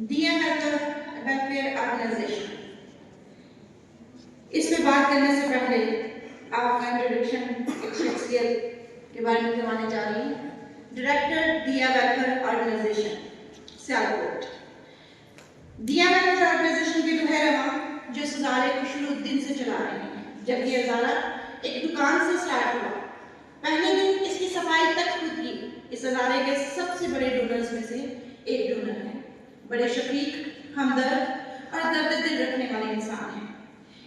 دیا welfare organization. اس میں بات کرنے سے پہلے آپ کا انٹروڈکشن ایک شخصیت کے بارے میں کروانے جا رہی ہیں. Director Diya welfare organization Sialkot. دیا ویلفیئر آرگنائزیشن کے جو ہے رواں جو اس ادارے کو شروع دن سے چلا رہے ہیں، جب یہ ادارہ ایک دکان سے سٹارٹ ہوا. پہلے دن اس کی صفائی تک خود کی. اس ادارے کے سب سے بڑے ڈونرز میں سے ایک ڈونر ہیں. بڑے شفیق، ہمدرد اور درد دل رکھنے والے انسان ہیں.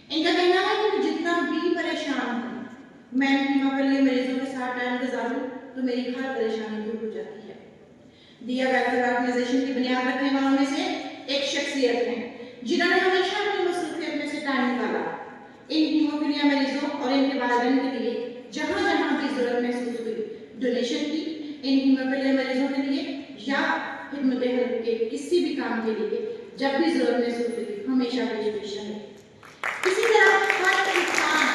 ان کا کہنا ہے کہ جتنا بھی پریشان ہوں، میں ہیموفیلیا مریضوں کے ساتھ ٹائم گزاروں تو میری ہر پریشانی دور ہو جاتی ہے. دیا ویلفیئر آرگنائزیشن کی بنیاد رکھنے والوں میں سے ایک شخصیت ہیں جنہوں نے ہمیشہ اپنی مصروفیت میں سے ٹائم نکالا ان ہیموفیلیا مریضوں اور ان کے والدین کے لیے. جہاں جہاں بھی ضرورت محسوس ہوئی، ڈونیشن کی. ان ہیموفیلیا مریضوں کے لیے یا خدمت حلق کے کسی بھی کام کے لیے جب بھی ضرورت محسوس ہوئی، ہمیشہ پیش رہے. اسی طرح ہر انسان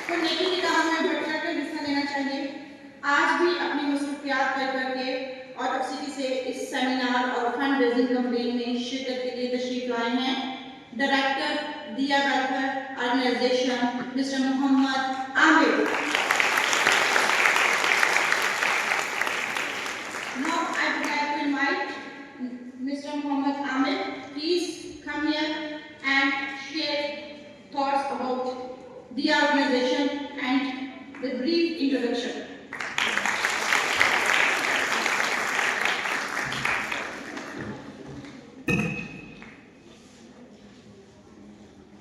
کو نیکی کے کام میں بڑھ چڑھ کر حصہ لینا چاہیے. آج بھی اپنی مصروفیات کر کے اور تفصیلی سے اس سیمینار اور فنڈ ریزنگ کمپین میں شرکت کے لیے تشریف لائے ہیں director Diya welfare organization mister Muhammad Aamir. Now I would like to invite Mr. Muhammad Amir. Please come here and share thoughts about the organization and the brief introduction.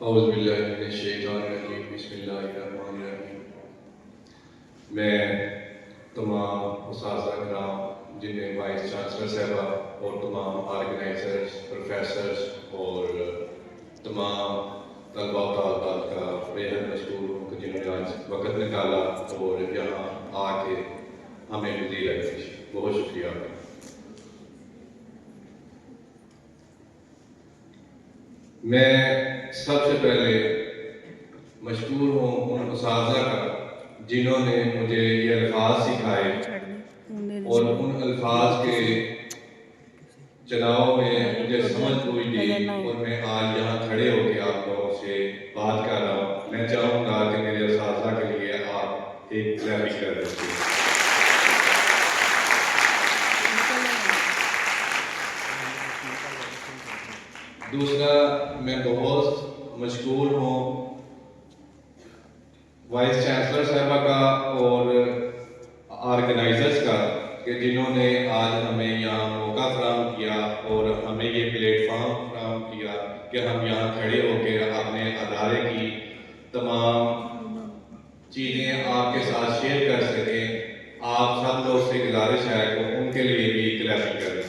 اعوذ باللہ من الشیطان الرجیم. بسم اللہ الرحمن الرحیم. میں تمام اساتذہ کرام، جنہیں وائس چانسلر صاحبہ اور تمام آرگنائزرز، پروفیسرز اور تمام طلباء و طالبات کا بے حد مشکور ہوں کہ جنہوں نے آج وقت نکالا اور یہاں آ کے ہمیں مزید ہے. بہت شکریہ آپ کا. میں سب سے پہلے مشکور ہوں ان اساتذہ کا جنہوں نے مجھے یہ الفاظ سکھائے اور ان الفاظ کے چناؤ میں مجھے سمجھ پوری دی اور میں آج یہاں کھڑے ہو کے آپ لوگوں سے بات کر رہا ہوں. میں چاہوں گا کہ میرے اساتذہ کے لیے آپ ایک کلیپنگ کر دیں. دوسرا، میں بہت مشکور ہوں وائس چانسلر صاحبہ کا اور آرگنائزرز کا کہ جنہوں نے آج ہمیں یہاں موقع فراہم کیا اور ہمیں یہ پلیٹ فارم فراہم کیا کہ ہم یہاں کھڑے ہو کے اپنے ادارے کی تمام چیزیں آپ کے ساتھ شیئر کر سکیں. آپ سب لوگ سے گزارش ہے کہ ان کے لیے بھی کلیپنگ کر دیں.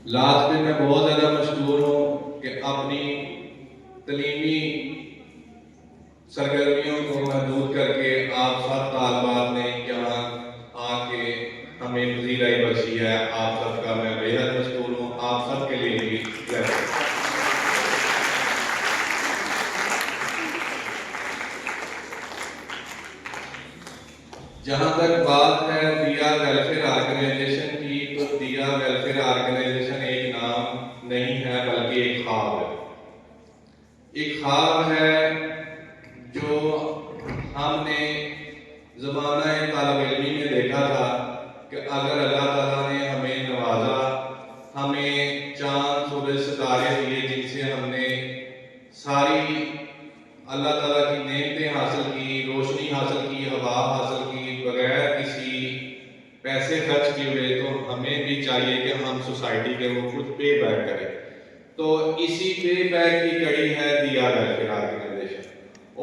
لاسٹ میں بہت زیادہ مشکور ہوں کہ اپنی تعلیمی سرگرمیوں کو محدود کر کے آپ سب طالبات نے یہاں آ کے ہمیں پذیرائی بخشی ہے. آپ سب کا میں بے حد مشکور ہوں. آپ سب کے لیے بھی جہاں تک بات ہے دیا ویلفیئر آرگنائزیشن کی، تو دیا ویلفیئر آرگنائزیشن ایک نام نہیں ہے بلکہ ایک خواب ہے. ایک خواب ہے جو ہم نے زمانہ طالب علمی میں دیکھا تھا کہ اگر اللہ تعالیٰ نے ہمیں نوازا، ہمیں چاند سورج ستارے دیے جن سے ہم نے ساری اللہ تعالیٰ کی نعمتیں حاصل کی، روشنی حاصل کی، ہوا حاصل کی بغیر کسی پیسے خرچ کیے ہوئے، تو ہمیں بھی چاہیے کہ ہم سوسائٹی کے وہ کچھ پے بیک کریں. تو اسی پے بیک کی کڑی ہے دیا ویلفیئر آرگنائزیشن.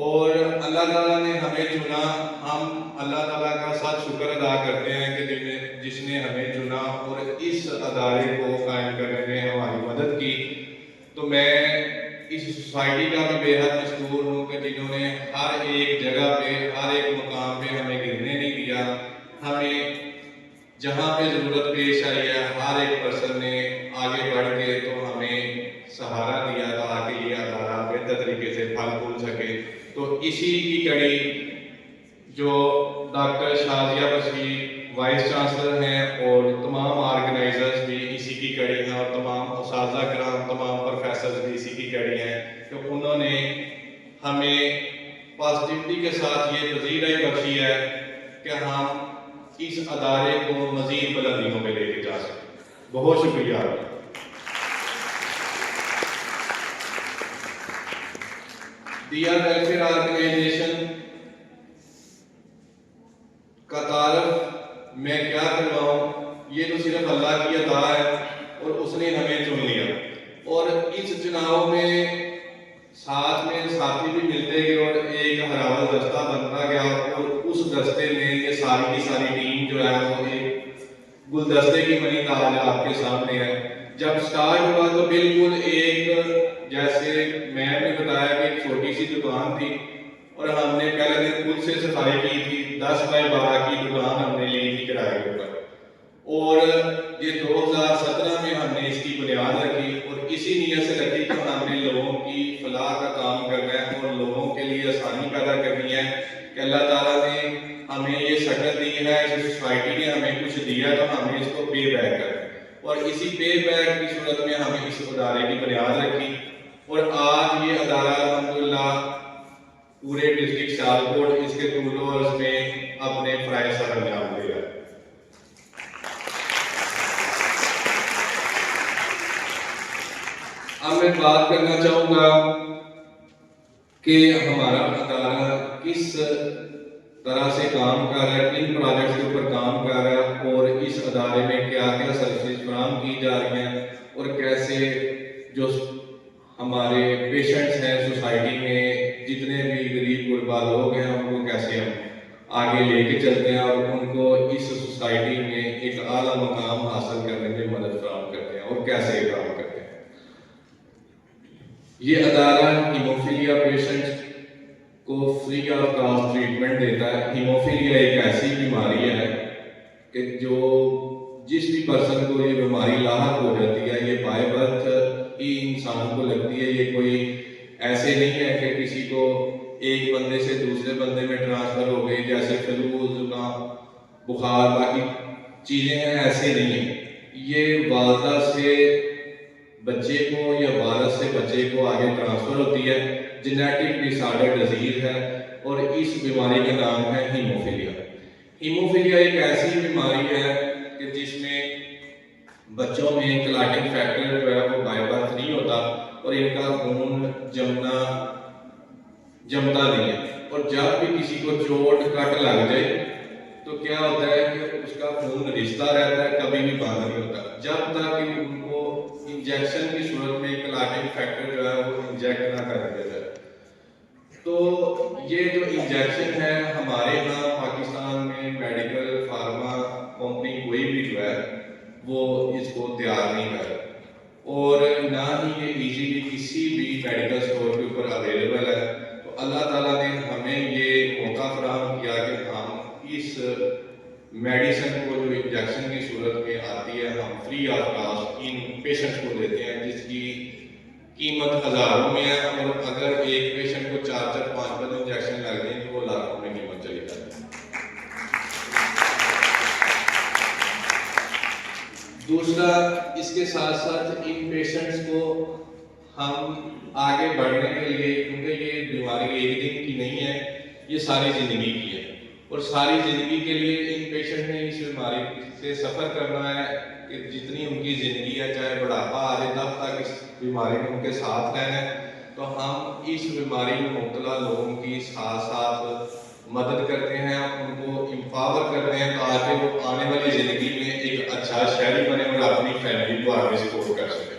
اور اللہ تعالیٰ نے ہمیں چنا. ہم اللہ تعالیٰ کا ساتھ شکر ادا کرتے ہیں کہ جس نے ہمیں چنا اور اس ادارے کو قائم کرنے میں ہماری مدد کی. تو میں اس سوسائٹی کا بھی بے حد مشکور ہوں کہ جنہوں نے ہر ایک جگہ پہ، ہر ایک مقام پہ ہمیں گرنے نہیں دیا. ہمیں جہاں پہ ضرورت پیش آئی ہے ہر ایک پرسن نے آگے بڑھ کے تو ہمیں سہارا دیا تاکہ یہ ادارہ بہتر طریقے سے پھل پھول سکے. تو اسی کی کڑی جو doctor Shazia Bashir vice chancellor ہیں اور تمام آرگنائزرز بھی اسی کی کڑی ہیں اور تمام اساتذہ کرام تمام پروفیسرز بھی اسی کی کڑی ہیں کہ انہوں نے ہمیں پازیٹیوٹی کے ساتھ یہ پذیرائی بخشی ہے کہ ہم اس ادارے کو مزید بلندیوں پہ لے کے جا سکیں. بہت شکریہ آپ کا. دیا ویلفیئر آرگنائزیشن کا تعارف میں کیا کرواؤں, یہ تو صرف اللہ کی عطا ہے اور اس نے ہمیں چن لیا, اور اس چناؤ میں ساتھ میں ساتھی بھی ملتے گئے اور ایک ہراول دستہ بنتا گیا, اور اس دستے میں یہ ساری کی ساری ٹیم جو ہے وہ ایک گلدستے کی بنی تاج آپ کے سامنے ہے. جب سٹارٹ ہوا تو بالکل ایک جیسے میں نے بتایا کہ ایک چھوٹی سی دکان تھی اور ہم نے پہلے دن خود سے صفائی کی تھی. 10x12 کی دکان ہم نے لی تھی کرائے کے اوپر, اور یہ 2017 میں ہم نے اس کی بنیاد رکھی اور اسی نیت سے رکھی کہ ہم نے لوگوں کی فلاح کا کام کرنا ہے اور لوگوں کے لیے آسانی پیدا کرنی ہے کہ اللہ تعالیٰ نے ہمیں یہ شکل دی ہے, سوسائٹی نے ہمیں کچھ دیا تو ہمیں اس کو پے بیک کرنا, اور اسی پے بیک کی صورت میں ہمیں اس ادارے کی بنیاد رکھی. اور آج یہ ادارہ الحمدللہ پورے ڈسٹرکٹ سیالکوٹ اس کے ٹولورز میں اپنے فرائض سر انجام دے رہا ہے. اب میں بات کرنا چاہوں گا کہ ہمارا ادارہ کس طرح سے کام کر رہا ہے, کن پروجیکٹس کے اوپر کام کر رہا ہے, اور اس ادارے میں کیا کیا سروسز فراہم کی جا رہی ہیں, اور کیسے جو ہمارے پیشنٹس ہیں سوسائٹی میں جتنے بھی غریب غربا لوگ ہیں ان کو کیسے ہم آگے لے کے چلتے ہیں اور ان کو اس سوسائٹی میں ایک اعلیٰ مقام حاصل کرنے میں مدد فراہم کرتے ہیں اور کیسے یہ کام کرتے ہیں. یہ ادارہ ہیموفیلیا پیشنٹس کو فری آف کاسٹ ٹریٹمنٹ دیتا ہے. ہیموفیلیا ایک ایسی بیماری ہے کہ جو جس بھی پرسن کو یہ بیماری لاحق ہو جاتی ہے یہ بائی برتھ ہی انسان کو لگتی ہے. یہ کوئی ایسے نہیں ہے کہ کسی کو ایک بندے سے دوسرے بندے میں ٹرانسفر ہو گئی جیسے فلو زکام بخار باقی چیزیں ہیں, ایسے نہیں ہیں. یہ والدہ سے بچے کو یا والد سے بچے کو آگے ٹرانسفر ہوتی ہے. جینیٹک ڈس آرڈر ڈیزیز ہے اور اس بیماری کا نام ہے ہیموفیلیا. ہیموفیلیا ایک ایسی بیماری ہے کہ جس میں بچوں میں کلاٹنگ فیکٹر جو ہے وہ بائی برتھ نہیں ہوتا اور ان کا خون جمتا نہیں ہے, اور جب بھی کسی کو چوٹ کٹ لگ جائے تو کیا ہوتا ہے کہ اس کا خون رشتہ رہتا ہے, کبھی بھی بند نہیں ہوتا جب تک کہ ان کو انجیکشن کی صورت میں کلاٹنگ فیکٹر جو ہے وہ انجیکٹ نہ کر دیا جائے. تو یہ جو انجیکشن ہے ہمارے یہاں پاکستان میں میڈیکل فارما کمپنی کوئی بھی جو ہے وہ اس کو تیار نہیں کر رہا, اور نہ ہی یہ ایزیلی کسی بھی میڈیکل اسٹور کے اوپر اویلیبل ہے. تو اللہ تعالیٰ نے ہمیں یہ موقع فراہم کیا کہ ہم اس میڈیسن کو جو انجیکشن کی صورت میں آتی ہے ہم free of cost in patients کو دیتے ہیں, جس کی قیمت ہزاروں میں ہے, اور اگر ایک پیشنٹ کو 4-5 انجیکشن لگ جائیں تو وہ لاکھوں میں قیمت چلی جاتی ہے. دوسرا, اس کے ساتھ ساتھ ان پیشنٹس کو ہم آگے بڑھنے کے لیے, کیونکہ یہ بیماری ایک دن کی نہیں ہے, یہ ساری زندگی کی ہے, اور ساری زندگی کے لیے ان پیشنٹ نے اس بیماری سے سفر کرنا ہے کہ جتنی ان کی زندگی ہے چاہے بڑھاپا آ جائے تب تک اس بیماری میں ان کے ساتھ رہنا ہے. تو ہم اس بیماری میں مبتلا لوگوں کی ساتھ ساتھ مدد کرتے ہیں, ان کو امپاور کرتے ہیں تاکہ وہ آنے والی زندگی میں ایک اچھا شہری بنے اور اپنی فیملی کو آگے سپورٹ کر سکیں.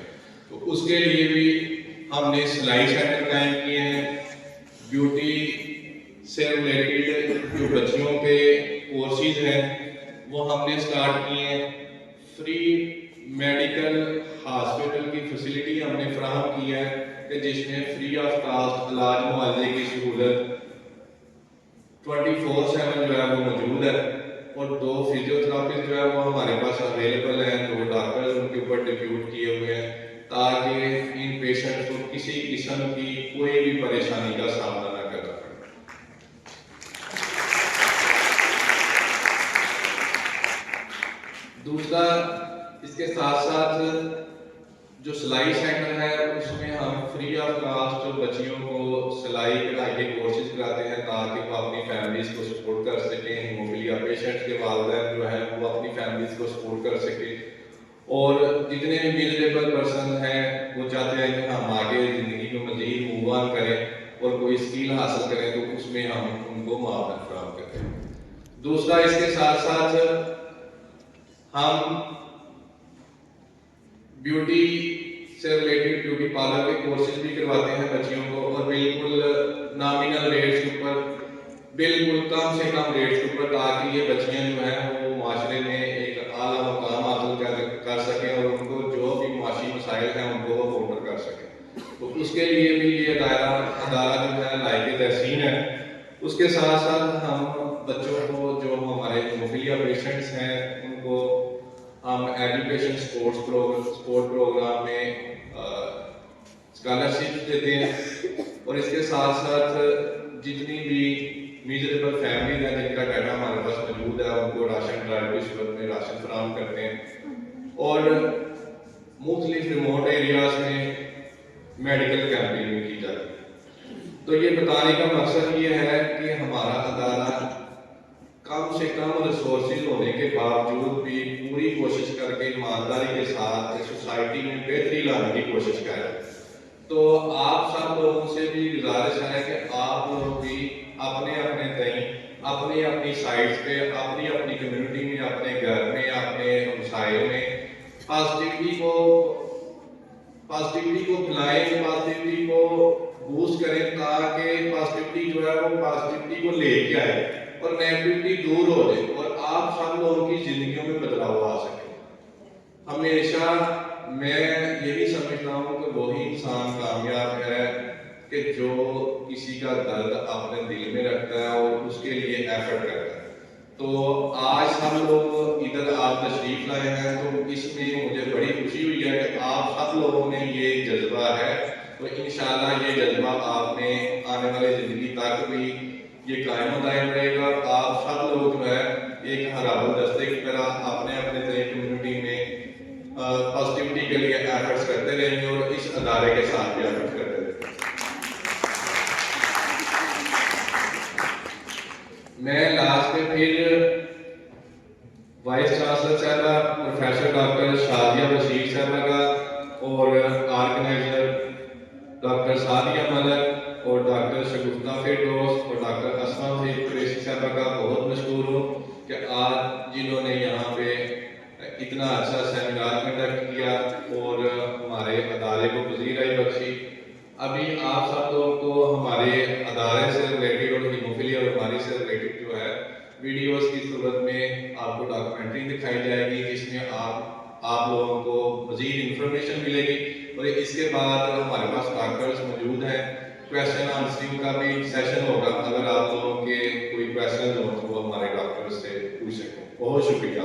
تو اس کے لیے بھی ہم نے سلائی سینٹر قائم کیے ہیں. بیوٹی سے ریلیٹڈ جو بچیوں کے کورسز ہیں وہ ہم نے سٹارٹ کیے ہیں. فری میڈیکل ہاسپٹل کی فیسلٹی ہم نے فراہم کی ہے کہ جس میں فری آف کاسٹ علاج معالجے کی سہولت 24/7 جو ہے وہ موجود ہے, اور 2 فزیو تھراپسٹ جو ہے وہ ہمارے پاس اویلیبل ہیں, 2 ڈاکٹر ان کے اوپر ڈپیوٹ کیے ہوئے ہیں تاکہ ان پیشنٹ کو کسی قسم کی کوئی بھی پریشانی کا سامنا نہ کرنا پڑے. دوسرا اس کے ساتھ ساتھ جو سلائی سینٹر ہے اس میں ہم فری آف کاسٹ بچیوں کو سلائی کڑھائی کے کورسز کراتے ہیں تاکہ وہ اپنی فیملیز کو سپورٹ کر سکیں. ہیموفیلیا پیشنٹس کے والدین جو ہیں وہ اپنی فیملیز کو سپورٹ کر سکیں. اور جتنے بھی میجریبل پرسن ہیں وہ چاہتے ہیں کہ ہم آگے زندگی کو مزید موو آن کریں اور کوئی اسکل حاصل کریں تو اس میں ہم ان کو معاون فراہم کرتے ہیں. دوسرا اس کے ساتھ ساتھ ہم بیوٹی سے ریلیٹڈ بیوٹی پارلر کے کورسز بھی کرواتے ہیں بچیوں کو, اور بالکل نامینل ریٹس کے اوپر, بالکل کم سے کم ریٹس کے اوپر, تاکہ یہ بچیاں جو ہیں وہ معاشرے میں ایک اعلیٰ مقام حاصل کر سکیں اور ان کو جو بھی معاشی مسائل ہیں ان کو وہ کاؤنٹر کر سکیں. تو اس کے لیے بھی یہ ادارہ جو ہے لائق تحسین ہے. اس کے ساتھ ساتھ ہم بچوں کو جو ہمارے ہیموفیلیا پیشنٹس ہیں ان کو ہم ایجوکیشن سپورٹ پروگرام میں اسکالرشپ دیتے ہیں. اور اس کے ساتھ ساتھ جتنی بھی میجریبل فیملیز ہیں جن کا ڈیٹا ہمارے پاس موجود ہے ان کو راشن ڈرائیو کی صورت میں راشن فراہم کرتے ہیں. اور مختلف ریموٹ ایریاز میں میڈیکل کیمپینگ کی جاتی ہے. تو یہ بتانے کا مقصد یہ ہے کہ ہمارا ادارہ کم سے کم ریسورسز ہونے کے باوجود بھی پوری کوشش کر کے ایمانداری کے ساتھ سوسائٹی میں بہتری لانے کی کوشش کر رہے ہیں. تو آپ سب لوگوں سے بھی گزارش ہے کہ آپ لوگ بھی اپنے اپنے تئیں اپنی اپنی سائٹس پہ اپنی اپنی کمیونٹی میں اپنے گھر میں اپنے ہمسائے میں پازیٹیوٹی کو پھیلائیں, پازیٹیوٹی کو بوسٹ کریں تاکہ پازیٹیوٹی جو ہے وہ پازیٹیوٹی کو لے کے آئے اور نیگیٹیوٹی دور ہو جائے اور آپ سب لوگوں کی زندگیوں میں بدلاؤ آ سکے. ہمیشہ میں یہی سمجھتا ہوں کہ وہی انسان کامیاب ہے کہ جو کسی کا درد اپنے دل میں رکھتا ہے اور اس کے لیے ایفرٹ کرتا ہے. تو آج ہم لوگ ادھر آپ تشریف لائے ہیں تو اس میں مجھے بڑی خوشی ہوئی ہے کہ آپ سب لوگوں میں یہ جذبہ ہے. تو انشاءاللہ یہ جذبہ آپ میں آنے والی زندگی تک بھی یہ قائم و دائم رہے گا. آپ سب لوگ جو ہے ایک ہرابل دستے کی طرح اپنے اپنے کمیونٹی میں پازیٹیوٹی کے لیے ایفرٹس کرتے رہیں گے اور اس ادارے کے ساتھ بھی ایفرٹس کرتے رہیں گے. میں لاسٹ میں پھر وائس چانسلر صاحبہ پروفیسر ڈاکٹر شادیہ بشیر صاحبہ کا اور آرگنائزر ڈاکٹر سعدیہ ملک اور ڈاکٹر شگفتہ فردوس اور ڈاکٹر اسما قریشی صاحبہ کا بہت مشکور ہوں کہ آج جنہوں نے یہاں پہ اتنا اچھا سیمینار کنڈکٹ کیا اور ہمارے ادارے کو پذیرائی بخشی. ابھی آپ سب لوگوں کو ہمارے ادارے سے ریلیٹڈ اور ہیموفیلیا اور بیماری سے ریلیٹڈ جو ہے ویڈیوز کی صورت میں آپ کو ڈاکومنٹری دکھائی جائے گی جس میں آپ لوگوں کو مزید انفارمیشن ملے گی. اور اس کے بعد ہمارے پاس ڈاکٹرز موجود ہیں, کویشچن آنسرنگ کا بھی سیشن ہوگا. اگر آپ لوگوں کے کوئی کویشچن ہو تو وہ ہمارے ڈاکٹر سے پوچھ سکیں. بہت شکریہ.